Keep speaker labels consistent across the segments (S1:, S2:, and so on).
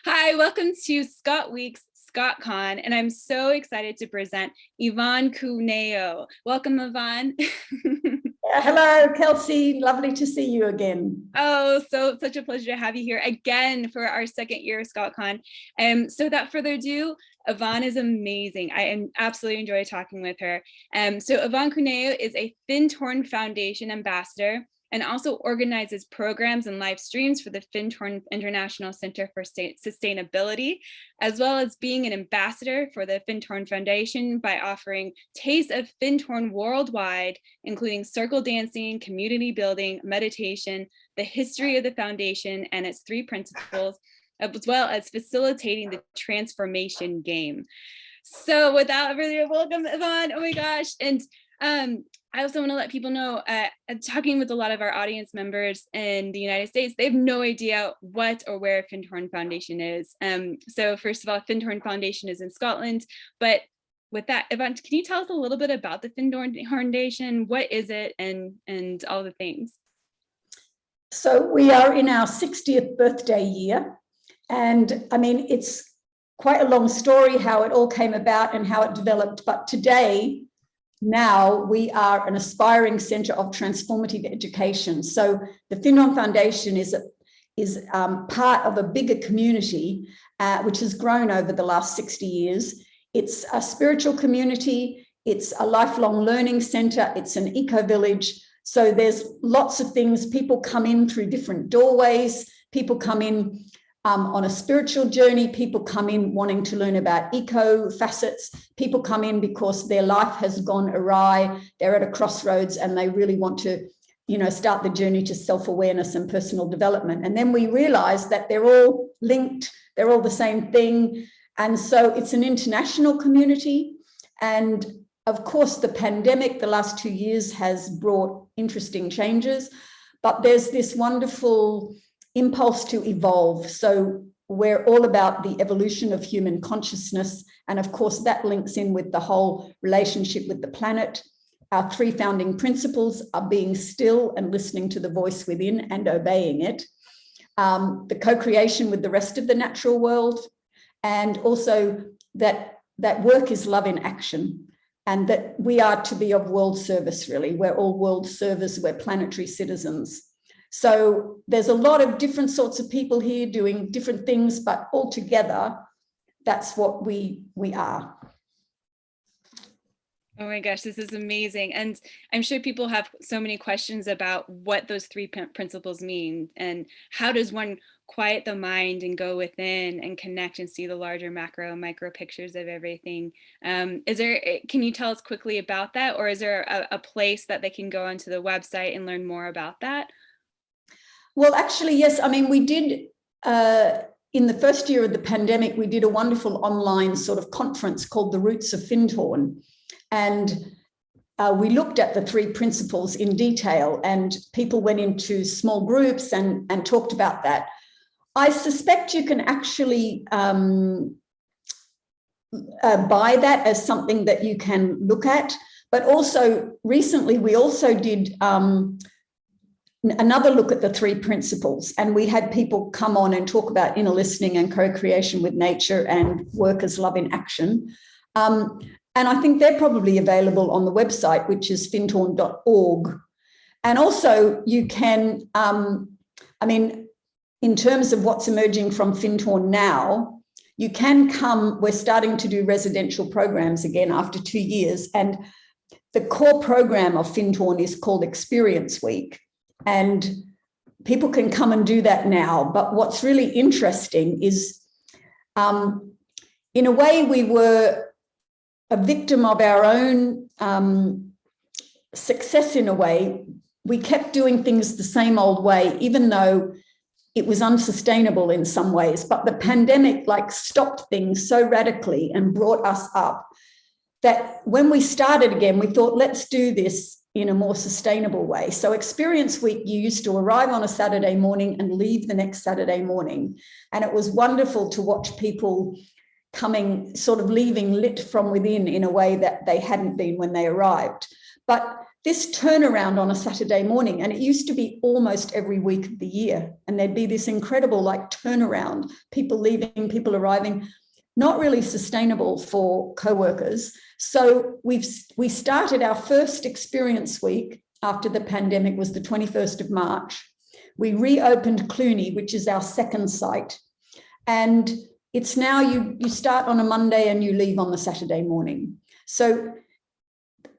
S1: Hi, welcome to ScotWeek's ScotCon, and I'm so excited to present Yvonne Cuneo. Welcome, Yvonne.
S2: Hello, Kelsey. Lovely to see you again.
S1: Oh, such a pleasure to have you here again for our second year of ScotCon. So without further ado, Yvonne is amazing. I absolutely enjoy talking with her. So Yvonne Cuneo is a Findhorn Foundation Ambassador and also organizes programs and live streams for the Findhorn International Centre for Sustainability, as well as being an ambassador for the Findhorn Foundation by offering tastes of Findhorn worldwide, including circle dancing, community building, meditation, the history of the foundation and its 3 principles, as well as facilitating the transformation game. So without further ado, welcome, Yvonne. Oh my gosh. And I also want to let people know, talking with a lot of our audience members in the United States, they have no idea what or where Findhorn Foundation is. So first of all, Findhorn Foundation is in Scotland, but with that, Yvonne, can you tell us a little bit about the Findhorn Foundation? What is it and all the things?
S2: So we are in our 60th birthday year. And I mean, it's quite a long story how it all came about and how it developed. But today, now we are an aspiring centre of transformative education. So the Findhorn Foundation is part of a bigger community, which has grown over the last 60 years. It's a spiritual community. It's a lifelong learning centre. It's an eco-village. So there's lots of things. People come in through different doorways. People come in on a spiritual journey. People come in wanting to learn about eco facets. People come in because their life has gone awry. They're at a crossroads and they really want to, start the journey to self-awareness and personal development. And then we realize that they're all linked. They're all the same thing. And so it's an international community. And of course, the pandemic, the last 2 years has brought interesting changes, but there's this wonderful impulse to evolve. So we're all about the evolution of human consciousness. And of course, that links in with the whole relationship with the planet. Our 3 founding principles are being still and listening to the voice within and obeying it. The co-creation with the rest of the natural world. And also that work is love in action. And that we are to be of world service, really. We're all world servers. We're planetary citizens. So there's a lot of different sorts of people here doing different things, but all together, that's what we are.
S1: Oh my gosh, this is amazing. And I'm sure people have so many questions about what those 3 principles mean and how does one quiet the mind and go within and connect and see the larger macro and micro pictures of everything. Can you tell us quickly about that? Or is there a place that they can go onto the website and learn more about that?
S2: Well, actually, yes. I mean, we did, in the first year of the pandemic, we did a wonderful online sort of conference called The Roots of Findhorn. And we looked at the 3 principles in detail and people went into small groups and talked about that. I suspect you can actually buy that as something that you can look at. But also recently, we also did another look at the 3 principles, and we had people come on and talk about inner listening and co-creation with nature and work as love in action. And I think they're probably available on the website, which is findhorn.org. And also you can, in terms of what's emerging from Findhorn now, you can come, we're starting to do residential programs again after 2 years. And the core program of Findhorn is called Experience Week. And people can come and do that now. But what's really interesting is, in a way, we were a victim of our own success in a way. We kept doing things the same old way, even though it was unsustainable in some ways. But the pandemic stopped things so radically and brought us up that when we started again, we thought, let's do this in a more sustainable way. So Experience Week, you used to arrive on a Saturday morning and leave the next Saturday morning. And it was wonderful to watch people coming, sort of leaving lit from within in a way that they hadn't been when they arrived. But this turnaround on a Saturday morning, and it used to be almost every week of the year, and there'd be this incredible like turnaround, people leaving, people arriving, not really sustainable for co-workers. So we started our first experience week after the pandemic was the 21st of March. We reopened Cluny, which is our second site, and it's now you start on a Monday and you leave on the Saturday morning. So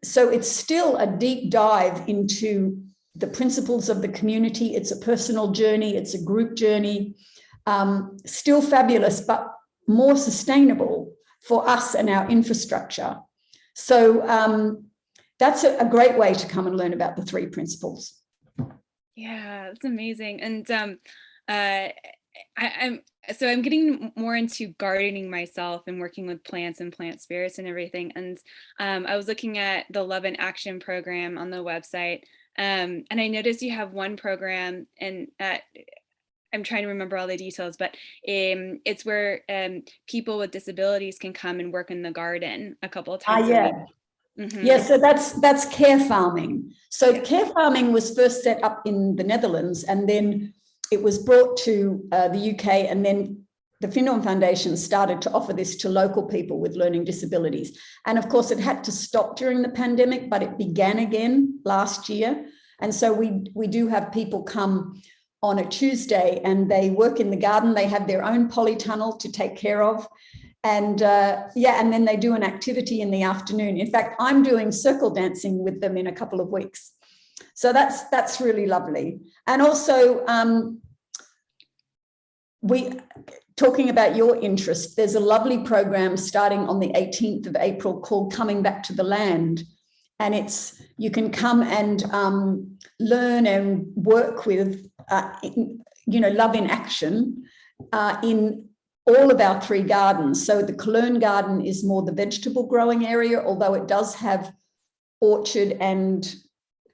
S2: it's still a deep dive into the principles of the community. It's a personal journey. It's a group journey. Still fabulous, but more sustainable for us and our infrastructure. So that's a great way to come and learn about the 3 principles.
S1: Yeah, that's amazing. And I'm getting more into gardening myself and working with plants and plant spirits and everything. And I was looking at the Love in Action program on the website, and I noticed you have one program, and I'm trying to remember all the details, but it's where people with disabilities can come and work in the garden a couple of times a week. Mm-hmm.
S2: Yeah, so that's care farming. So care farming was first set up in the Netherlands, and then it was brought to the UK, and then the Findhorn Foundation started to offer this to local people with learning disabilities. And of course, it had to stop during the pandemic, but it began again last year. And so we do have people come on a Tuesday and they work in the garden. They have their own polytunnel to take care of. And and then they do an activity in the afternoon. In fact, I'm doing circle dancing with them in a couple of weeks. So that's really lovely. And also, talking about your interest, there's a lovely program starting on the 18th of April called Coming Back to the Land. And you can come and learn and work with, Love in Action in all of our 3 gardens. So the Cologne garden is more the vegetable growing area, although it does have orchard and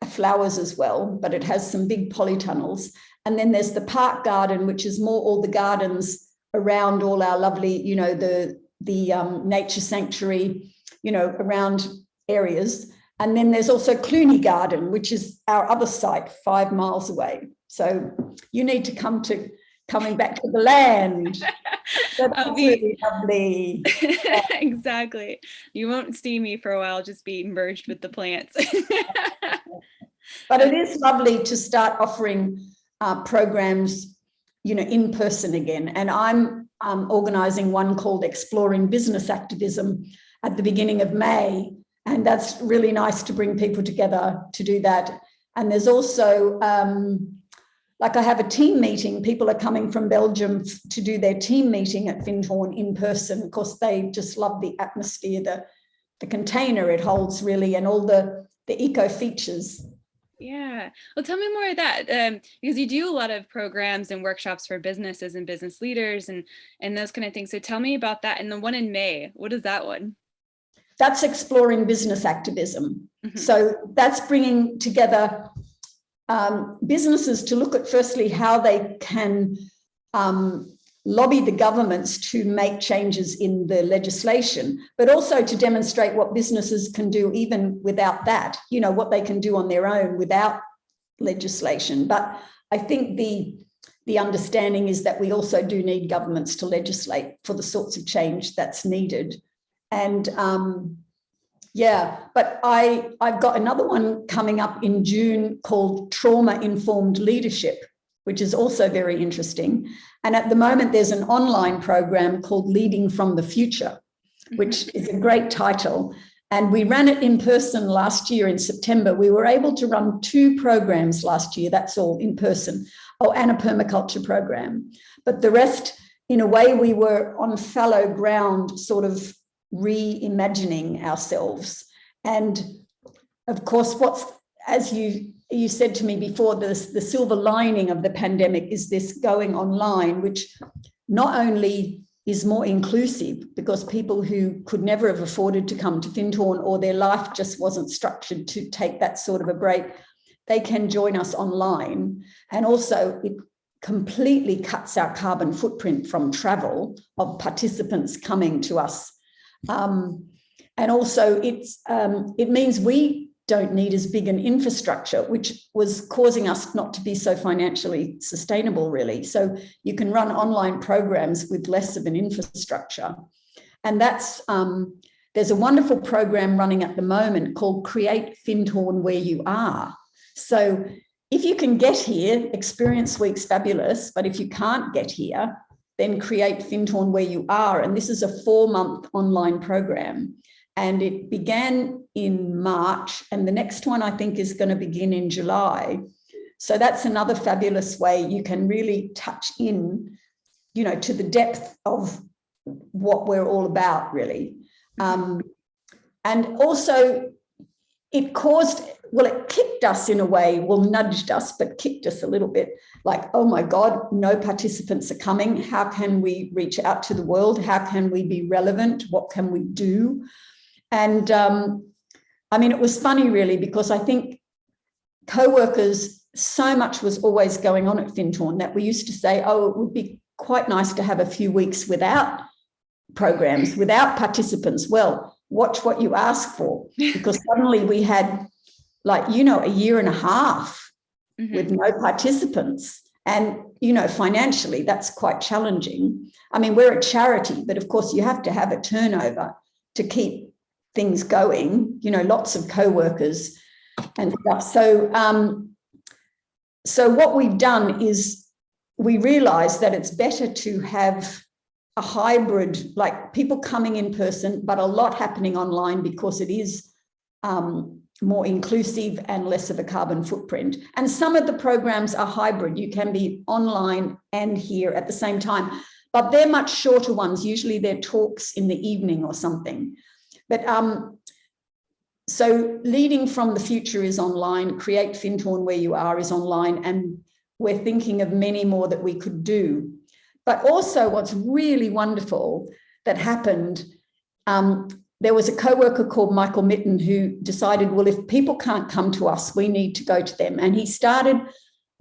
S2: flowers as well, but it has some big polytunnels. And then there's the park garden, which is more all the gardens around all our lovely, the nature sanctuary, around areas. And then there's also Cluny Garden, which is our other site 5 miles away. So you need to coming back to the land. That's really lovely.
S1: Exactly. You won't see me for a while, just be merged with the plants.
S2: But it is lovely to start offering programs, in person again. And I'm organising one called Exploring Business Activism at the beginning of May. And that's really nice to bring people together to do that. And there's also, I have a team meeting. People are coming from Belgium to do their team meeting at Findhorn in person. Of course, they just love the atmosphere, the container it holds really, and all the eco features.
S1: Yeah. Well, tell me more of that, because you do a lot of programs and workshops for businesses and business leaders and those kind of things. So tell me about that. And the one in May, what is that one?
S2: That's Exploring Business Activism. Mm-hmm. So that's bringing together businesses to look at, firstly, how they can lobby the governments to make changes in the legislation, but also to demonstrate what businesses can do even without that, what they can do on their own without legislation. But I think the understanding is that we also do need governments to legislate for the sorts of change that's needed. And but I've got another one coming up in June called Trauma-Informed Leadership, which is also very interesting. And at the moment, there's an online program called Leading from the Future, which is a great title. And we ran it in person last year in September. We were able to run 2 programs last year, that's all in person, and a permaculture program. But the rest, in a way, we were on fallow ground, sort of reimagining ourselves. And of course, as you said to me before, the silver lining of the pandemic is this going online, which not only is more inclusive, because people who could never have afforded to come to Findhorn, or their life just wasn't structured to take that sort of a break, they can join us online. And also it completely cuts our carbon footprint from travel of participants coming to us. And also it means we don't need as big an infrastructure, which was causing us not to be so financially sustainable, really. So you can run online programs with less of an infrastructure. And that's, there's a wonderful program running at the moment called Create Findhorn Where You Are. So if you can get here, Experience Week's fabulous, but if you can't get here, then Create Findhorn Where You Are. And this is a 4-month online program. And it began in March, and the next one I think is going to begin in July. So that's another fabulous way you can really touch in, you know, to the depth of what we're all about, really. And also it caused, well, it kicked us in a way, well, nudged us, but kicked us a little bit, like, oh my God, no participants are coming. How can we reach out to the world? How can we be relevant? What can we do? And I mean, it was funny, really, because I think co-workers, so much was always going on at Findhorn that we used to say, oh, it would be quite nice to have a few weeks without programs, without participants. Well, watch what you ask for, because suddenly we had, like, you know, a year and a half with no participants. And, you know, financially, that's quite challenging. I mean, we're a charity, but of course you have to have a turnover to keep things going, you know, lots of co-workers and stuff. So, so what we've done is we realized that it's better to have a hybrid, like people coming in person, but a lot happening online, because it is more inclusive and less of a carbon footprint. And some of the programs are hybrid. You can be online and here at the same time, but they're much shorter ones. Usually they're talks in the evening or something. But so Leading from the Future is online, Create Findhorn Where You Are is online, and we're thinking of many more that we could do. But also what's really wonderful that happened, there was a co-worker called Michael Mitten who decided, well, if people can't come to us, we need to go to them. And he started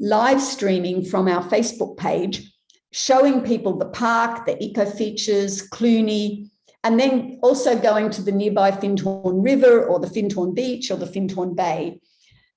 S2: live streaming from our Facebook page, showing people the park, the eco features, Cluny, and then also going to the nearby Findhorn River or the Findhorn Beach or the Findhorn Bay.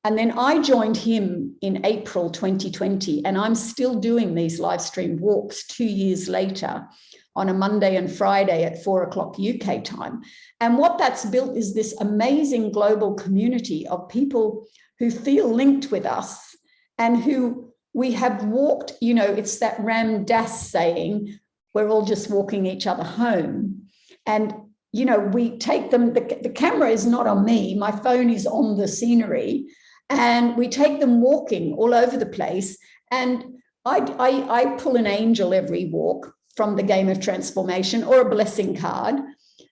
S2: And then I joined him in April 2020, and I'm still doing these live stream walks 2 years later on a Monday and Friday at 4 o'clock UK time. And what that's built is this amazing global community of people who feel linked with us and who we have walked, you know, it's that Ram Dass saying, we're all just walking each other home. And, you know, we take them, the camera is not on me, my phone is on the scenery, and we take them walking all over the place. And I pull an angel every walk from the Game of Transformation or a blessing card.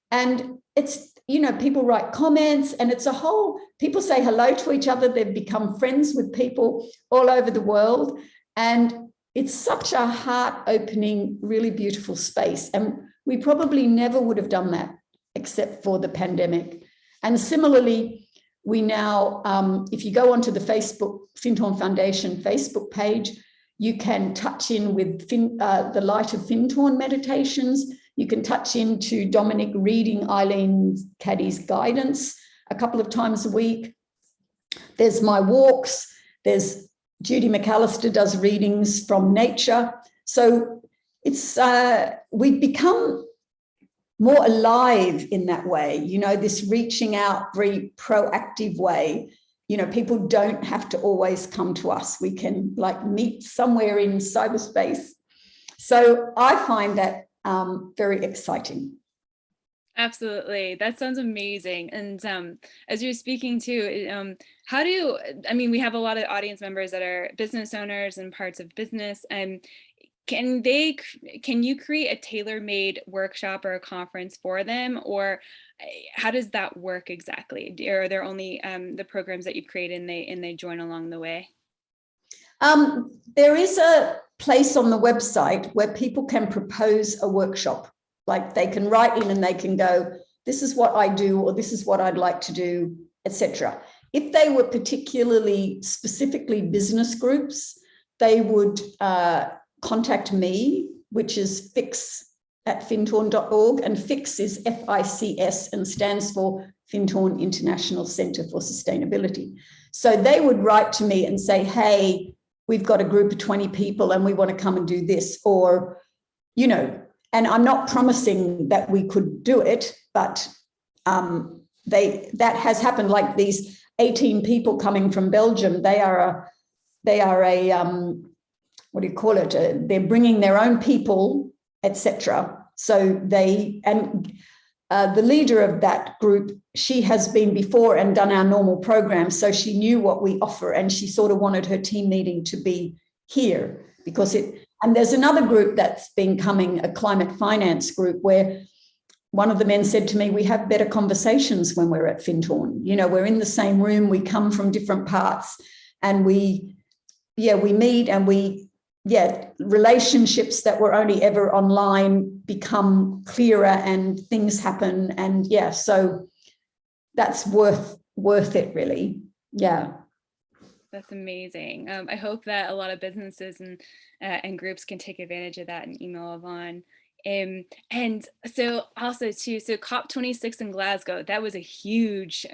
S2: And it's, you know, people write comments, and it's a whole, people say hello to each other. They've become friends with people all over the world. And it's such a heart-opening, really beautiful space. And we probably never would have done that except for the pandemic. And similarly, we now, if you go onto the Findhorn Foundation Facebook page, you can touch in with the Light of Findhorn meditations. You can touch into Dominic reading Eileen Caddy's guidance a couple of times a week. There's my walks. There's Judy McAllister does readings from nature. So it's we've become more alive in that way, you know, this reaching out, very proactive way. You know, people don't have to always come to us. We can like meet somewhere in cyberspace. So I find that very exciting.
S1: Absolutely. That sounds amazing. And as you're speaking to, how do you, I mean, we have a lot of audience members that are business owners and parts of business. Can you create a tailor-made workshop or a conference for them, or how does that work exactly? Or are there only the programs that you've created and they join along the way?
S2: There is a place on the website where people can propose a workshop. Like they can write in and they can go, this is what I do, or this is what I'd like to do, etc. If they were particularly specifically business groups, they would contact me, which is FICS at findhorn.org, and FICS is FICS and stands for Findhorn International Centre for Sustainability. So they would write to me and say, hey, we've got a group of 20 people and we want to come and do this, or, you know, and I'm not promising that we could do it, but that has happened. Like these 18 people coming from Belgium, they are a what do you call it? They're bringing their own people, etc. So the leader of that group, she has been before and done our normal program, so she knew what we offer, and she sort of wanted her team meeting to be here because it. And there's another group that's been coming, a climate finance group, where one of the men said to me, we have better conversations when we're at Findhorn. You know, we're in the same room, we come from different parts, and we meet, and relationships that were only ever online become clearer and things happen. And so that's worth it, really. Yeah.
S1: That's amazing. I hope that a lot of businesses and groups can take advantage of that and email Yvonne. And so also too, so COP26 in Glasgow, that was a huge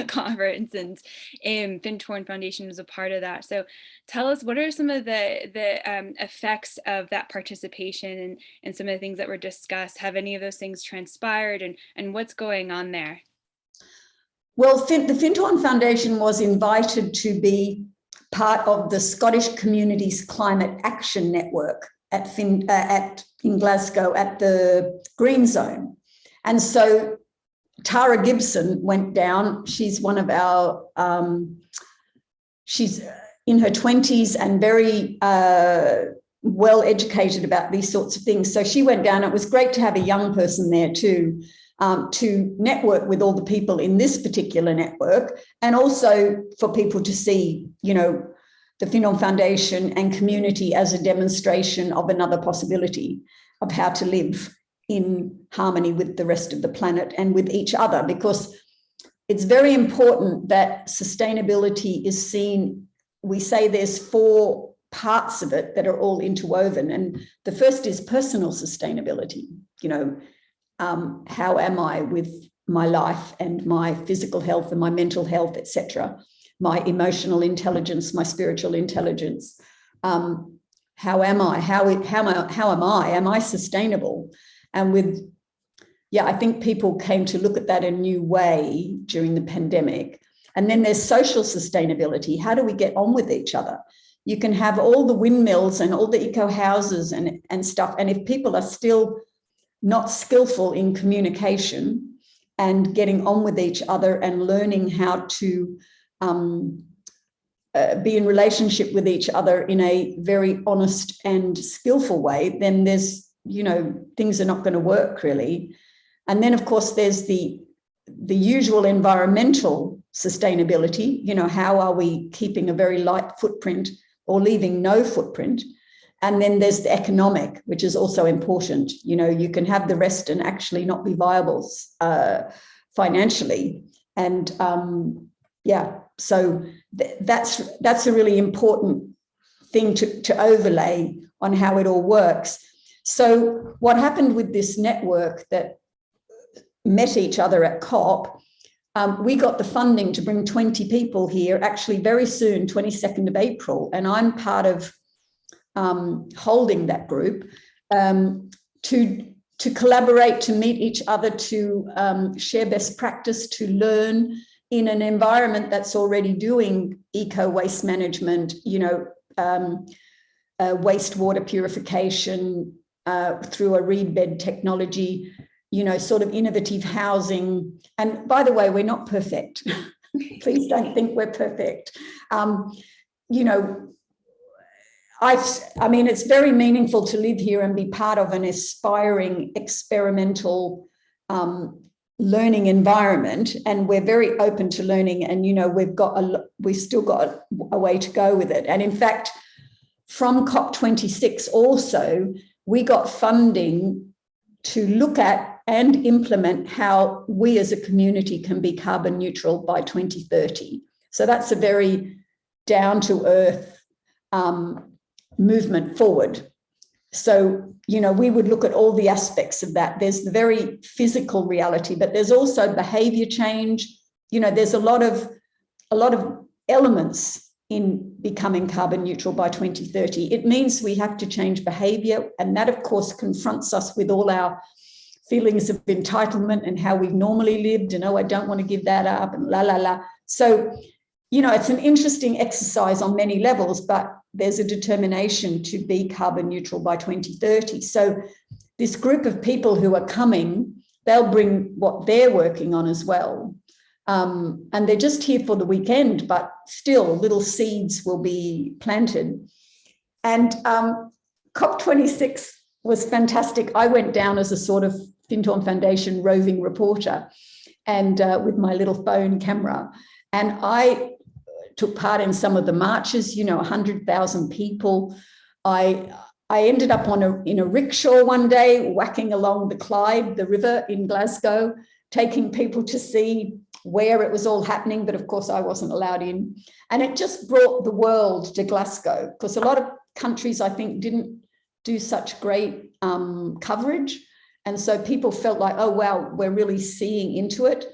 S1: conference, and Findhorn Foundation was a part of that. So tell us, what are some of the effects of that participation and some of the things that were discussed? Have any of those things transpired, and what's going on there?
S2: Well, the Findhorn Foundation was invited to be part of the Scottish Communities Climate Action Network in Glasgow at the Green Zone. And so Tara Gibson went down. She's one of our, she's in her 20s and very well educated about these sorts of things. So she went down. It was great to have a young person there too, to network with all the people in this particular network, and also for people to see, you know, the Findhorn Foundation and community as a demonstration of another possibility of how to live in harmony with the rest of the planet and with each other, because it's very important that sustainability is seen. We say there's 4 parts of it that are all interwoven, and the first is personal sustainability. You know, how am I with my life and my physical health and my mental health, etc., my emotional intelligence, my spiritual intelligence. How am I? How am I? Am I sustainable? And I think people came to look at that a new way during the pandemic. And then there's social sustainability. How do we get on with each other? You can have all the windmills and all the eco houses and stuff, and if people are still not skillful in communication and getting on with each other and learning how to be in relationship with each other in a very honest and skillful way, then there's, you know, things are not going to work really. And then, of course, there's the usual environmental sustainability. You know, how are we keeping a very light footprint or leaving no footprint? And then there's the economic, which is also important. You know, you can have the rest and actually not be viable financially. And so that's a really important thing to overlay on how it all works. So what happened with this network that met each other at COP, we got the funding to bring 20 people here, actually very soon, 22nd of April, and I'm part of holding that group to collaborate, to meet each other, to share best practice, to learn in an environment that's already doing eco-waste management, you know, wastewater purification through a reed bed technology, you know, sort of innovative housing. And by the way, we're not perfect. Please don't think we're perfect. You know, I mean, it's very meaningful to live here and be part of an aspiring experimental learning environment, and we're very open to learning. And you know, we've still got a way to go with it. And in fact, from COP26 also, we got funding to look at and implement how we as a community can be carbon neutral by 2030. So that's a very down to earth movement forward. So, we would look at all the aspects of that. There's the very physical reality, but there's also behavior change. There's a lot of elements in becoming carbon neutral by 2030. It means we have to change behavior, and that, of course, confronts us with all our feelings of entitlement and how we've normally lived, and I don't want to give that up, and la la la. So, it's an interesting exercise on many levels, but there's a determination to be carbon neutral by 2030. So this group of people who are coming, they'll bring what they're working on as well. And they're just here for the weekend, but still little seeds will be planted. And COP26 was fantastic. I went down as a sort of Findhorn Foundation roving reporter, and with my little phone camera. And I took part in some of the marches, 100,000 people. I ended up in a rickshaw one day, whacking along the Clyde, the river in Glasgow, taking people to see where it was all happening. But of course, I wasn't allowed in. And it just brought the world to Glasgow, because a lot of countries, I think, didn't do such great coverage. And so people felt like, oh, wow, we're really seeing into it.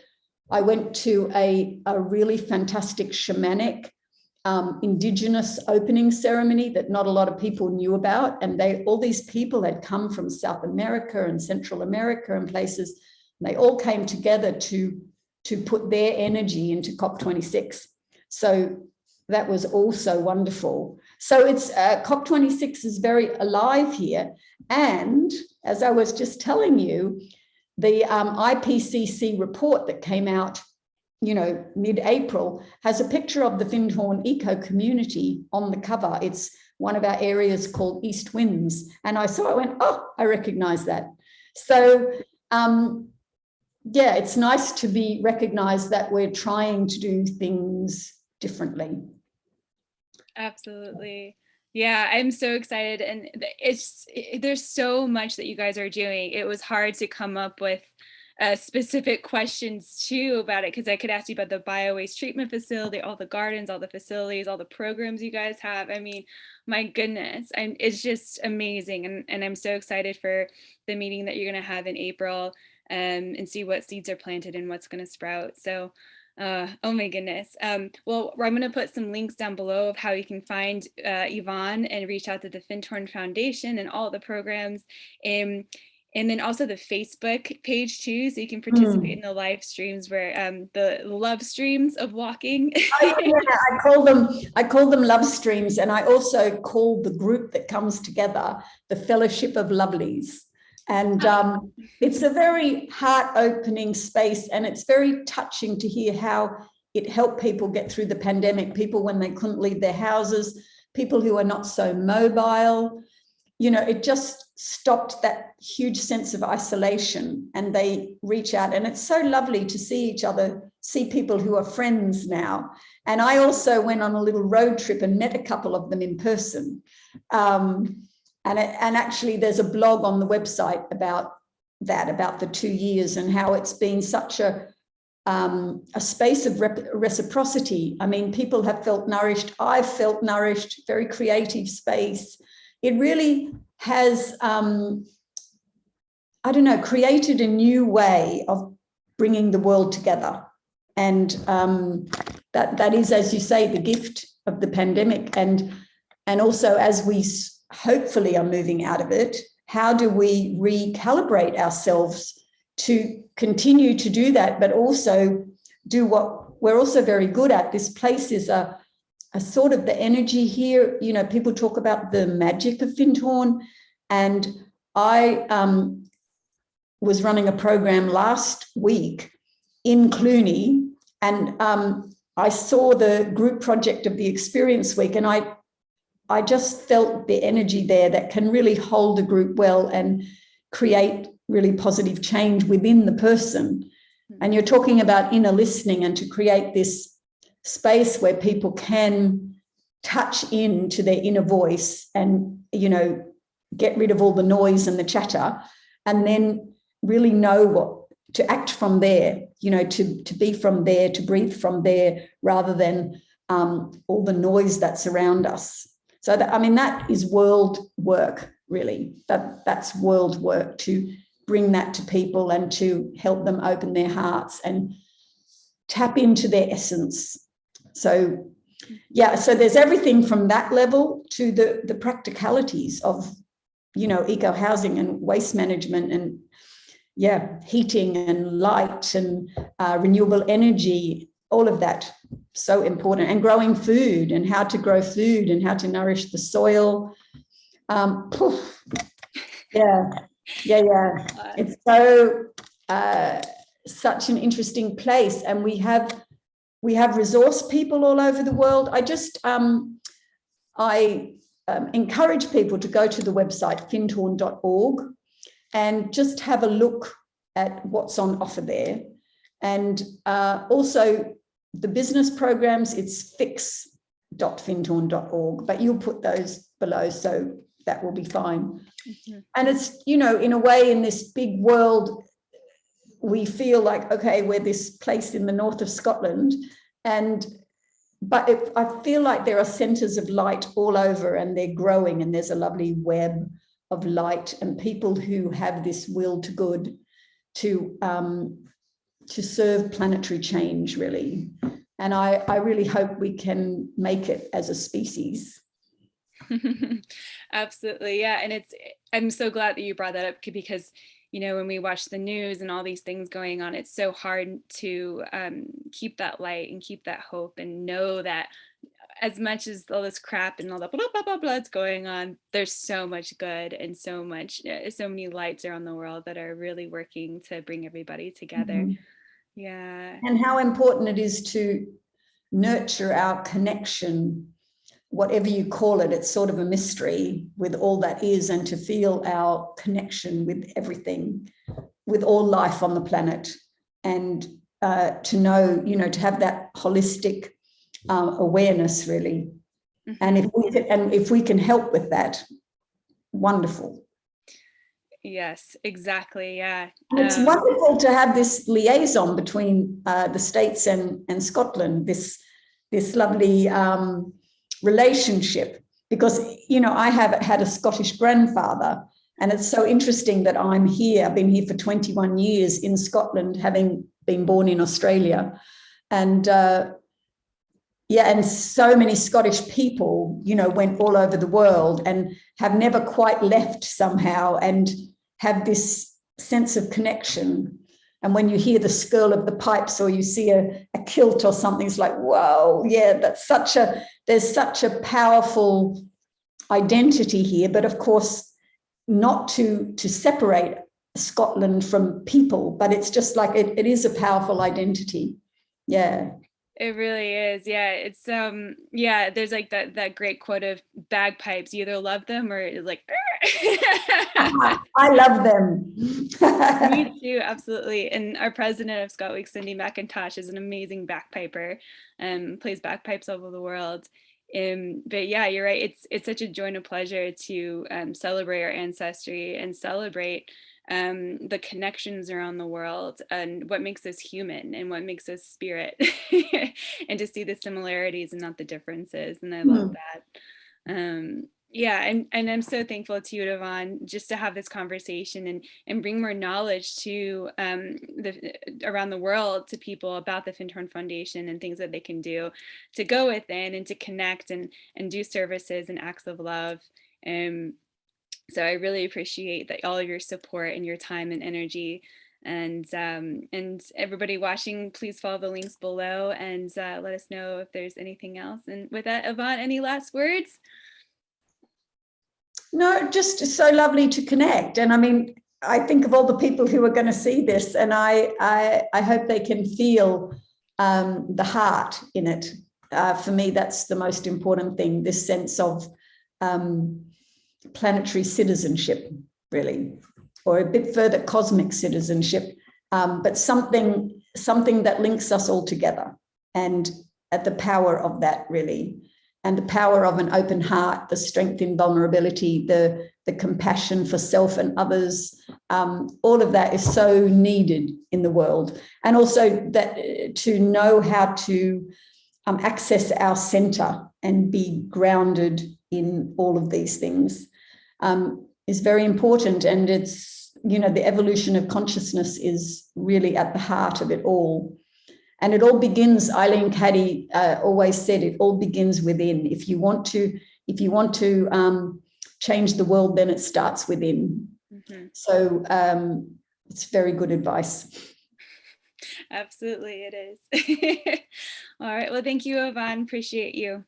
S2: I went to a really fantastic shamanic Indigenous opening ceremony that not a lot of people knew about. And all these people had come from South America and Central America and places. And they all came together to put their energy into COP26. So that was also wonderful. So it's COP26 is very alive here. And as I was just telling you, the IPCC report that came out, mid-April, has a picture of the Findhorn eco community on the cover. It's one of our areas called East Winds. And I saw it, I went, oh, I recognize that. So, it's nice to be recognized that we're trying to do things differently.
S1: Absolutely. Yeah, I'm so excited, and there's so much that you guys are doing. It was hard to come up with specific questions too about it, because I could ask you about the bio-waste treatment facility, all the gardens, all the facilities, all the programs you guys have. I mean, my goodness, it's just amazing, and I'm so excited for the meeting that you're going to have in April, and see what seeds are planted and what's going to sprout. So oh my goodness. Well, I'm going to put some links down below of how you can find Yvonne and reach out to the Findhorn Foundation and all the programs. And then also the Facebook page too, so you can participate in the live streams where the love streams of walking.
S2: I call them love streams, and I also call the group that comes together the Fellowship of Lovelies. And it's a very heart-opening space, and it's very touching to hear how it helped people get through the pandemic, people when they couldn't leave their houses, people who are not so mobile. It just stopped that huge sense of isolation, and they reach out. And it's so lovely to see each other, see people who are friends now. And I also went on a little road trip and met a couple of them in person. And actually, there's a blog on the website about that, about the 2 years and how it's been such a space of reciprocity. I mean, people have felt nourished. I've felt nourished, very creative space. It really has, created a new way of bringing the world together. And that is, as you say, the gift of the pandemic. And also, as we hopefully are moving out of it, how do we recalibrate ourselves to continue to do that, but also do what we're also very good at? This place is a sort of the energy here. People talk about the magic of Findhorn, and I was running a program last week in Cluny, and I saw the group project of the Experience Week, and I just felt the energy there that can really hold a group well and create really positive change within the person. And you're talking about inner listening, and to create this space where people can touch into their inner voice and, get rid of all the noise and the chatter, and then really know what to act from there, to be from there, to breathe from there, rather than all the noise that's around us. So that is world work. really. That's world work, to bring that to people and to help them open their hearts and tap into their essence. So yeah, so there's everything from that level to the practicalities of, you know, eco housing and waste management and heating and light and renewable energy, all of that, so important. And growing food and how to grow food and how to nourish the soil. It's so such an interesting place, and we have resource people all over the world. I encourage people to go to the website findhorn.org and just have a look at what's on offer there. And also the business programs, it's FICS.findhorn.org, but you'll put those below, so that will be fine. Mm-hmm. And it's, you know, in a way, in this big world, we feel like, okay, we're this place in the north of Scotland, but I feel like there are centres of light all over, and they're growing, and there's a lovely web of light and people who have this will to good to serve planetary change, really. And I really hope we can make it as a species.
S1: Absolutely, yeah. And I'm so glad that you brought that up, because, you know, when we watch the news and all these things going on, it's so hard to keep that light and keep that hope and know that as much as all this crap and all that blah, blah, blah, blah that's going on, there's so much good and so many lights around the world that are really working to bring everybody together. Mm-hmm. Yeah.
S2: And how important it is to nurture our connection, whatever you call it. It's sort of a mystery with all that is, and to feel our connection with everything, with all life on the planet, and to know, you know, to have that holistic awareness, really. Mm-hmm. And if we can help with that, wonderful.
S1: Yes, exactly. Yeah.
S2: And it's wonderful to have this liaison between the States and Scotland, this lovely relationship, because, you know, I have had a Scottish grandfather, and it's so interesting that I'm here. I've been here for 21 years in Scotland, having been born in Australia. And and so many Scottish people, you know, went all over the world and have never quite left somehow, and have this sense of connection. And when you hear the skirl of the pipes, or you see a kilt or something, it's like, whoa, yeah, there's such a powerful identity here. But of course, not to separate Scotland from people, but it's just like it is a powerful identity. Yeah.
S1: It really is. Yeah. It's there's like that great quote of bagpipes. You either love them or like
S2: I love them.
S1: Me too, absolutely. And our president of ScotWeek, Cindy McIntosh, is an amazing bagpiper and plays bagpipes all over the world. But yeah, you're right. It's such a joy and a pleasure to celebrate our ancestry and celebrate the connections around the world and what makes us human and what makes us spirit, and to see the similarities and not the differences. And I love that. And I'm so thankful to you, Yvonne, just to have this conversation and bring more knowledge to around the world to people about the Findhorn Foundation and things that they can do to go within and to connect and do services and acts of love. So I really appreciate that, all your support and your time and energy. And everybody watching, please follow the links below and let us know if there's anything else. And with that, Yvonne, any last words?
S2: No, just so lovely to connect. And I mean, I think of all the people who are going to see this, and I hope they can feel the heart in it. For me, that's the most important thing, this sense of planetary citizenship, really, or a bit further, cosmic citizenship, but something that links us all together, and at the power of that, really, and the power of an open heart, the strength in vulnerability, the compassion for self and others, all of that is so needed in the world. And also that to know how to access our center and be grounded in all of these things very important, and it's, you know, the evolution of consciousness is really at the heart of it all. And it all begins, Eileen Caddy always said, it all begins within. If you want to change the world, then it starts within. Mm-hmm. So it's very good advice.
S1: Absolutely, it is. All right. Well, thank you, Yvonne. Appreciate you.